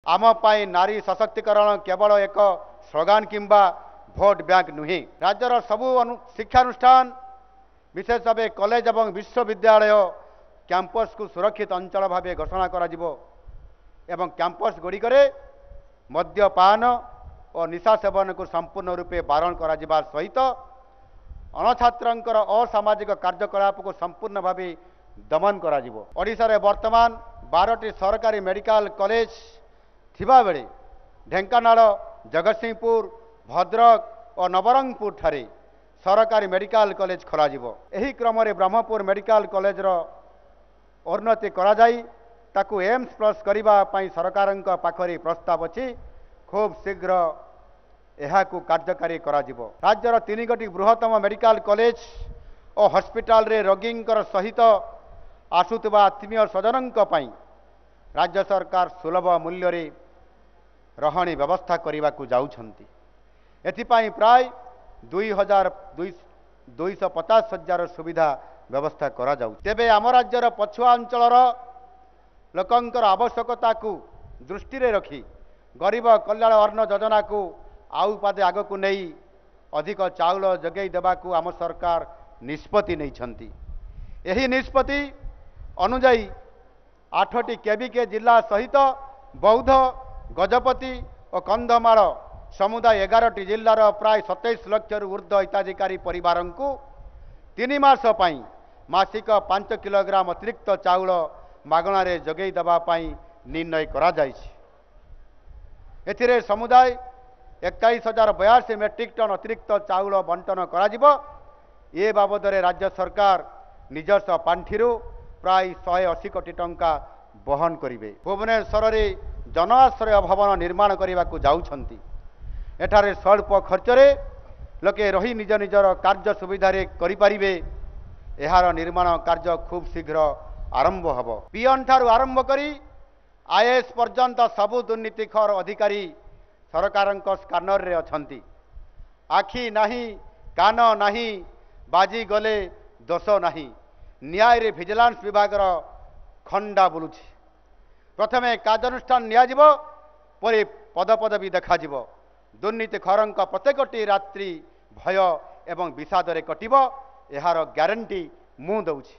आम पाई नारी सशक्तिकरण केवल एक स्लोगान किंबा भोट बैंक नुहे। राज्यर सबु शिक्षानुष्ठान विशेष भाव कॉलेज और विश्वविद्यालय कैंपस को सुरक्षित अंचल भाव घोषणा करा जिवो एवं कैंपस गुड़िकरे मद्यपान और निशा सेवन को संपूर्ण रूपे बारण करा जिबा सहित अणछात्रंकर असामाजिक कार्यकलाप को संपूर्ण भाव दमन करा जिवो। ओडिशा रे वर्तमान 12टी सरकारी मेडिकल कॉलेज थिबा बेले ढेंकानाल जगतसिंहपुर भद्रक और नवरंगपुर ठारे सरकारी मेडिकल कॉलेज खोला जिवो। एही क्रम रे ब्रह्मपुर मेडिकल कॉलेज रो उन्नति करा जाई ताकू एम्स प्लस करिबा पई सरकारक पाखरे प्रस्ताव अछि। खूब शीघ्र एहाकू कार्यकारी करा जिवो। राज्यर 3 गोटी बृहत्तम मेडिकल कॉलेज और हॉस्पिटल रे रोगींकर सहित आसुतबा आत्मीय स्वजनक पई राज्य सरकार सुलभ मूल्य रे रहणी व्यवस्था करने को जाउछंती। एथिपाई प्राय 2,250,000 सुविधा व्यवस्था करा जाउ। तेबे आम राज्यर पछुआ अंचलर लोकंकर आवश्यकता को दृष्टि रे रखी गरीब कल्याण अन्न योजना को आउ पादे आग को नहीं अधिक चाउल जगै देबा को आम सरकार निष्पत्ति नहीं छंती। एही निष्पत्ति अनुजाई 8टी केबीके जिला सहित बौद्ध गजपति और कंधमाल समुदाय 11टी जिलार प्राय 27 लाख ऊर्ध्व हिताधिकारी परिवार को 3 मास पई मासिक 5 किलोग्राम अतिरिक्त चाउल मागणार जगै देबा पई निर्णय करा जायछि। एथिरे समुदाय 21,082 मेट्रिक टन अतिरिक्त चाउल बंटन करा जिवो। ए बाबद राज्य सरकार निजस्व पांठिरू प्राय 180 कोटी टंका बहन करिवे। भुवनेश्वर रे जनआश्रय भवन निर्माण करने को जाउछंती। एठारे स्वल्प खर्चरे लोके रही निज निजर कार्य सुविधा रे करि परिबे। एहार निर्माण कार्य खूब शीघ्र आरंभ हब। पीएन ठारू आरंभ करी आईएएस पर्यंत सबु दुर्नीतिखोर अधिकारी सरकारक स्कानर रे अछंती। आखि नाही कान नाही बाजी गले दोष नाही न्याय रे विजिलेंस विभाग खंडा बुलुछि। प्रथमे कार्यानुष्ठान नियाजिब परे पदपदवी देखाजिब। दुर्नीतिखोरंक प्रत्येकटी रात्रि भय एवं विषाद रे कटिब एहार ग्यारंटी मु दउछि।